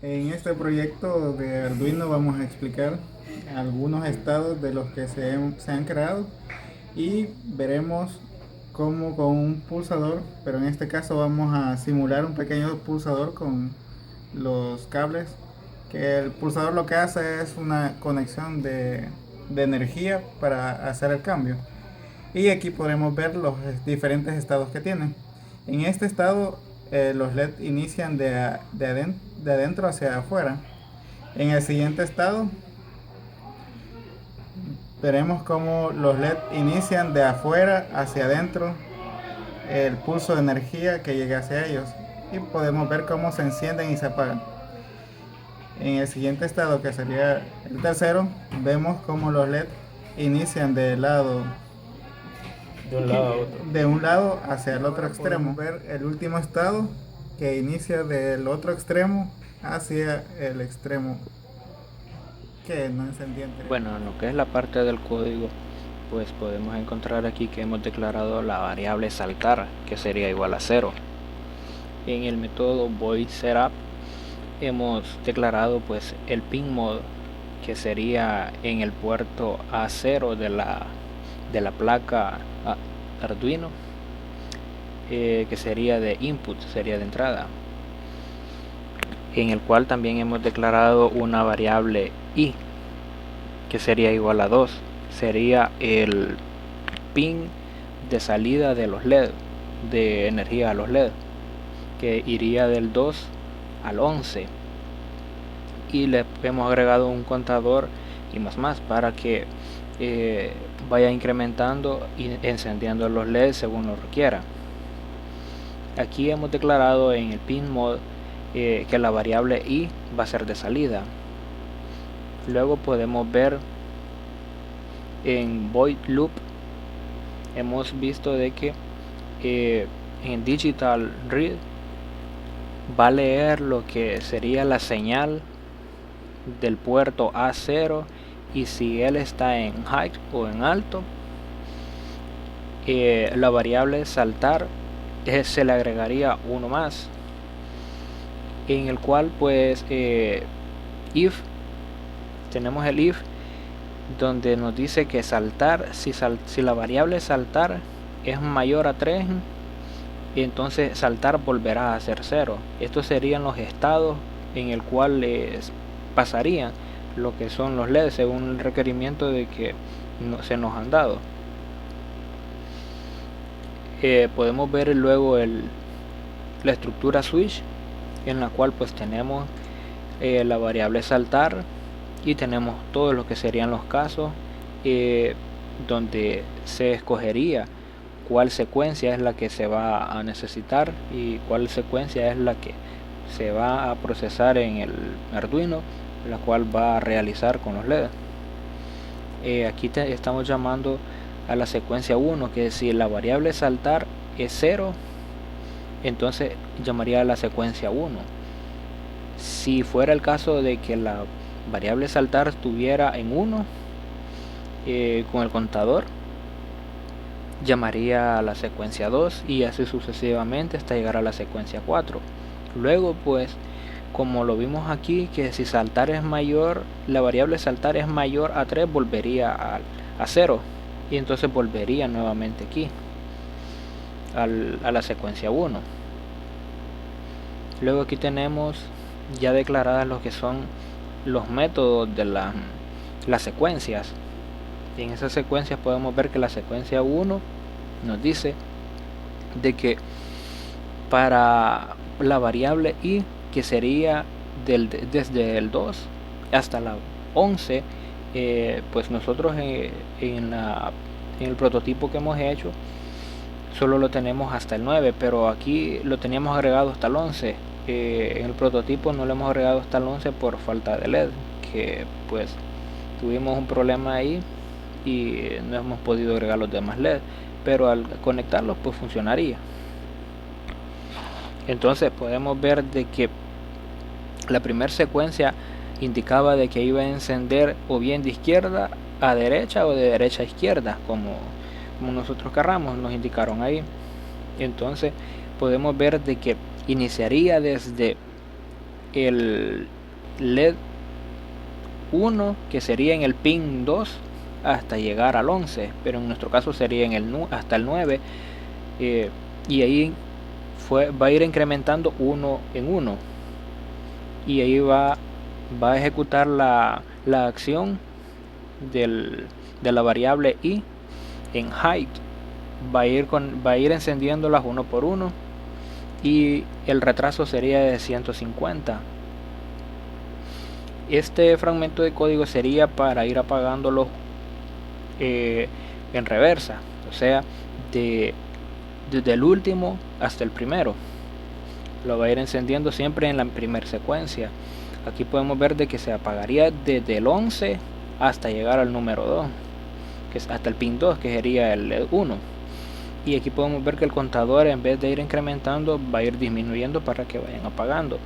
En este proyecto de Arduino vamos a explicar algunos estados de los que se han creado y veremos cómo con un pulsador, pero en este caso vamos a simular un pequeño pulsador con los cables, que el pulsador lo que hace es una conexión de energía para hacer el cambio. Y aquí podemos ver los diferentes estados que tienen. En este estado los LED inician de adentro hacia afuera. En el siguiente estado veremos cómo los LED inician de afuera hacia adentro el pulso de energía que llega hacia ellos, y podemos ver cómo se encienden y se apagan. En el siguiente estado, que sería el tercero, vemos cómo los LED inician de un lado a otro. de un lado hacia el otro extremo. Ver el último estado que inicia del otro extremo hacia el extremo que no encendía anterior. Bueno, en lo que es la parte del código, pues podemos encontrar aquí que hemos declarado la variable saltar, que sería igual a 0. En el método void setup hemos declarado pues el pin mode, que sería en el puerto A0 de la placa Arduino, que sería de input, sería de entrada, en el cual también hemos declarado una variable i, que sería igual a 2, sería el pin de salida de los LED, de energía a los LED, que iría del 2 al 11, y le hemos agregado un contador y más para que vaya incrementando y encendiendo los LED según lo requiera. Aquí hemos declarado en el pin mode que la variable i va a ser de salida. Luego podemos ver en void loop, hemos visto de que en digital read va a leer lo que sería la señal del puerto A0, y si él está en height o en alto, la variable saltar se le agregaría uno más, en el cual pues if, tenemos el if donde nos dice que saltar, si la variable saltar es mayor a 3, entonces saltar volverá a ser 0. Estos serían los estados en el cual pasarían lo que son los LEDs según el requerimiento de que se nos han dado. Podemos ver luego la estructura switch, en la cual pues tenemos la variable saltar, y tenemos todo lo que serían los casos donde se escogería cuál secuencia es la que se va a necesitar y cuál secuencia es la que se va a procesar en el Arduino, la cual va a realizar con los LEDs. Aquí estamos llamando a la secuencia 1, que si la variable saltar es 0, entonces llamaría a la secuencia 1. Si fuera el caso de que la variable saltar estuviera en 1, con el contador, llamaría a la secuencia 2 y así sucesivamente hasta llegar a la secuencia 4. Luego pues, como lo vimos aquí, que si saltar es mayor, la variable saltar es mayor a 3, volvería a 0, y entonces volvería nuevamente aquí a la secuencia 1. Luego aquí tenemos ya declaradas lo que son los métodos de las secuencias. Y en esas secuencias podemos ver que la secuencia 1 nos dice de que para la variable i, que sería desde el 2 hasta la 11, pues nosotros en el prototipo que hemos hecho solo lo tenemos hasta el 9, pero aquí lo teníamos agregado hasta el 11. En el prototipo no lo hemos agregado hasta el 11 por falta de LED, que pues tuvimos un problema ahí y no hemos podido agregar los demás LED, pero al conectarlos pues funcionaría. Entonces podemos ver de que la primera secuencia indicaba de que iba a encender o bien de izquierda a derecha o de derecha a izquierda, como nosotros querramos, nos indicaron ahí. Entonces podemos ver de que iniciaría desde el LED 1, que sería en el pin 2, hasta llegar al 11, pero en nuestro caso sería hasta el 9, y ahí va a ir incrementando uno en uno, y ahí va a ejecutar la acción de la variable i en height. Va a ir encendiéndolas uno por uno, y el retraso sería de 150. Este fragmento de código sería para ir apagándolo en reversa, o sea, desde el último hasta el primero. Lo va a ir encendiendo siempre en la primera secuencia. Aquí podemos ver de que se apagaría desde el 11 hasta llegar al número 2, que es hasta el pin 2, que sería el 1. Y aquí podemos ver que el contador, en vez de ir incrementando, va a ir disminuyendo para que vayan apagando.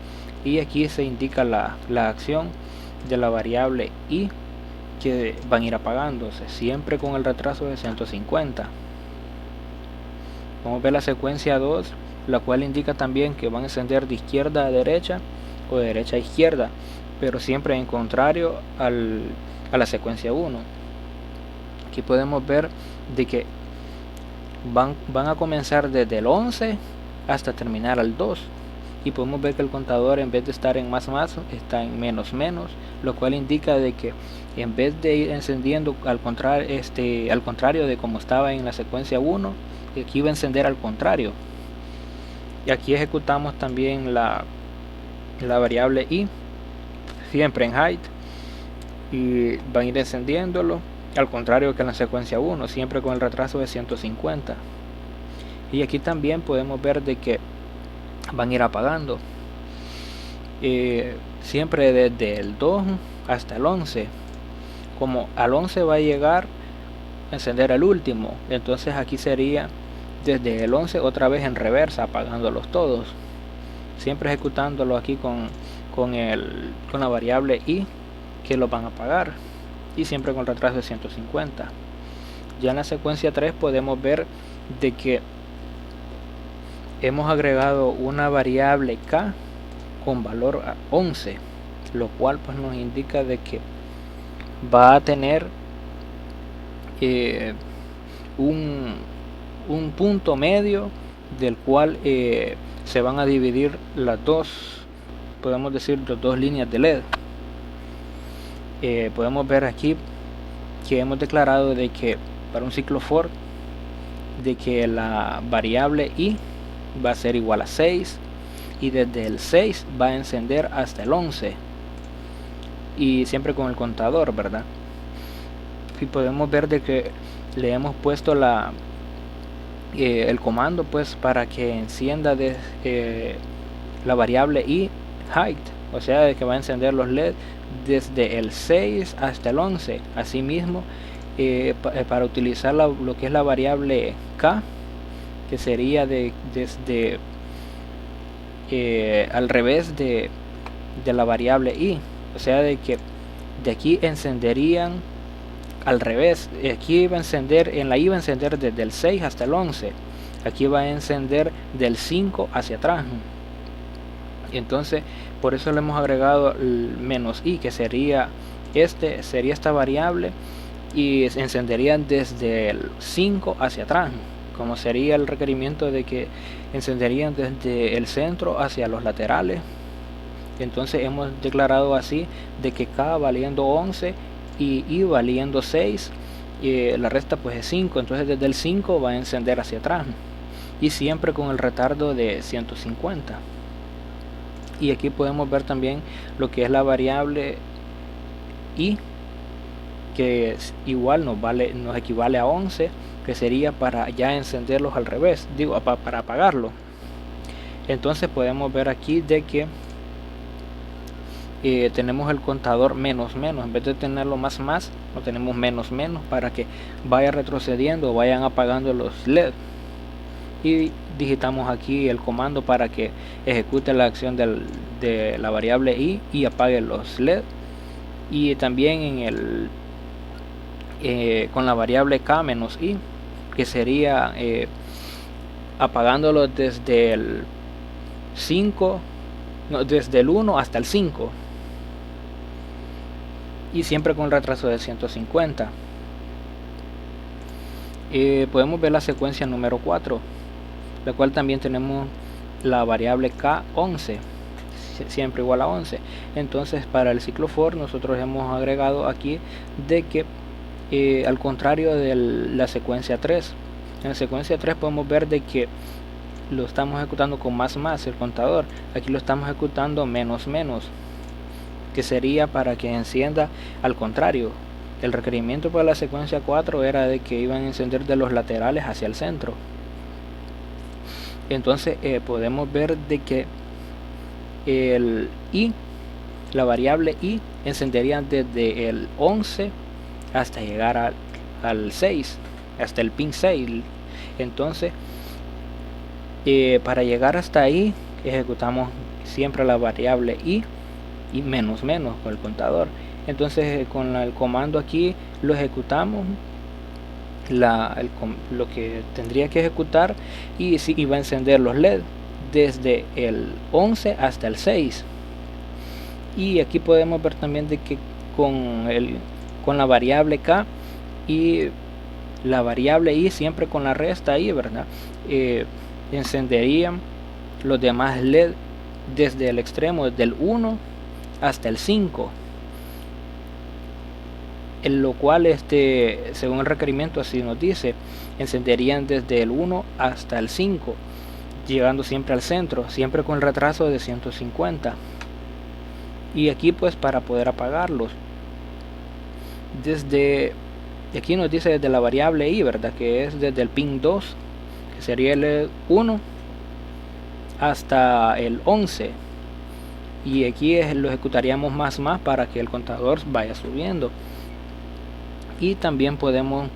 Y aquí se indica la acción de la variable i, que van a ir apagándose siempre con el retraso de 150. Vamos a ver la secuencia 2, la cual indica también que van a encender de izquierda a derecha o de derecha a izquierda, pero siempre en contrario a la secuencia 1. Aquí podemos ver de que van a comenzar desde el 11 hasta terminar al 2, y podemos ver que el contador, en vez de estar en más está en menos, lo cual indica de que en vez de ir encendiendo al contrario de como estaba en la secuencia 1, aquí va a encender al contrario. Y aquí ejecutamos también la variable i, siempre en height, y van a ir encendiéndolo al contrario que en la secuencia 1, siempre con el retraso de 150. Y aquí también podemos ver de que van a ir apagando siempre desde el 2 hasta el 11. Como al 11 va a llegar a encender el último, entonces aquí sería desde el 11 otra vez en reversa, apagándolos todos, siempre ejecutándolo aquí con la variable i, que los van a apagar, y siempre con retraso de 150. Ya en la secuencia 3 podemos ver de que hemos agregado una variable k con valor 11, lo cual pues nos indica de que va a tener un punto medio del cual se van a dividir las dos, podemos decir, las dos líneas de LED. Podemos ver aquí que hemos declarado de que para un ciclo for, de que la variable i va a ser igual a 6, y desde el 6 va a encender hasta el 11, y siempre con el contador, ¿verdad? Y podemos ver de que le hemos puesto el comando pues para que encienda la variable i height, o sea, de que va a encender los LED desde el 6 hasta el 11. Asimismo, para utilizar lo que es la variable k, que sería desde al revés de la variable i, o sea, de que de aquí encenderían al revés. Aquí va a encender, en la i va a encender desde el 6 hasta el 11, aquí va a encender del 5 hacia atrás. Y entonces por eso le hemos agregado el menos i, que sería esta variable, y encenderían desde el 5 hacia atrás, como sería el requerimiento de que encenderían desde el centro hacia los laterales. Entonces hemos declarado así de que k valiendo 11 y i valiendo 6, la resta pues es 5, entonces desde el 5 va a encender hacia atrás, y siempre con el retardo de 150. Y aquí podemos ver también lo que es la variable i, que igual nos equivale a 11, que sería para ya encenderlos al revés, digo, para apagarlo. Entonces podemos ver aquí de que tenemos el contador menos, en vez de tenerlo más, lo tenemos menos, para que vaya retrocediendo, vayan apagando los LED. Y digitamos aquí el comando para que ejecute la acción de la variable i y apague los LED. Y también con la variable k menos i, que sería apagándolo desde el 5, no, desde el 1 hasta el 5, y siempre con retraso de 150. Podemos ver la secuencia número 4, la cual también tenemos la variable K11, siempre igual a 11. Entonces para el ciclo for nosotros hemos agregado aquí de que al contrario de la secuencia 3, en la secuencia 3 podemos ver de que lo estamos ejecutando con más el contador. Aquí lo estamos ejecutando menos, que sería para que encienda al contrario. El requerimiento para la secuencia 4 era de que iban a encender de los laterales hacia el centro. Entonces podemos ver de que el i, la variable i, encendería desde el 11 hasta llegar al 6, hasta el pin 6. Entonces para llegar hasta ahí ejecutamos siempre la variable i y menos con el contador. Entonces con el comando aquí lo ejecutamos lo que tendría que ejecutar, y si va a encender los LED desde el 11 hasta el 6. Y aquí podemos ver también de que con la variable K y la variable I, siempre con la resta ahí, ¿verdad? Encenderían los demás LED desde el extremo, desde el 1 hasta el 5, en lo cual según el requerimiento así nos dice, encenderían desde el 1 hasta el 5, llegando siempre al centro, siempre con el retraso de 150. Y aquí pues para poder apagarlos, desde aquí nos dice desde la variable i, ¿verdad? Que es desde el pin 2, que sería el 1 hasta el 11, y aquí lo ejecutaríamos más para que el contador vaya subiendo. Y también podemos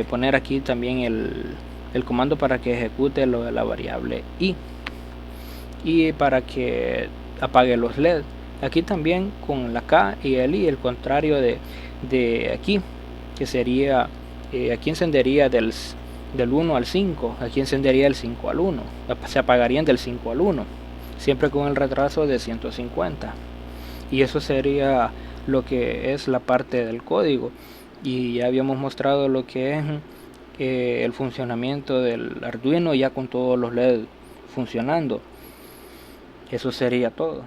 poner aquí también el comando para que ejecute lo de la variable i y para que apague los LED. Aquí también con la K y el i, el contrario de aquí, que sería aquí encendería del 1 al 5, aquí encendería del 5 al 1, se apagarían del 5 al 1, siempre con el retraso de 150. Y eso sería lo que es la parte del código, y ya habíamos mostrado lo que es el funcionamiento del Arduino ya con todos los LED funcionando. Eso sería todo.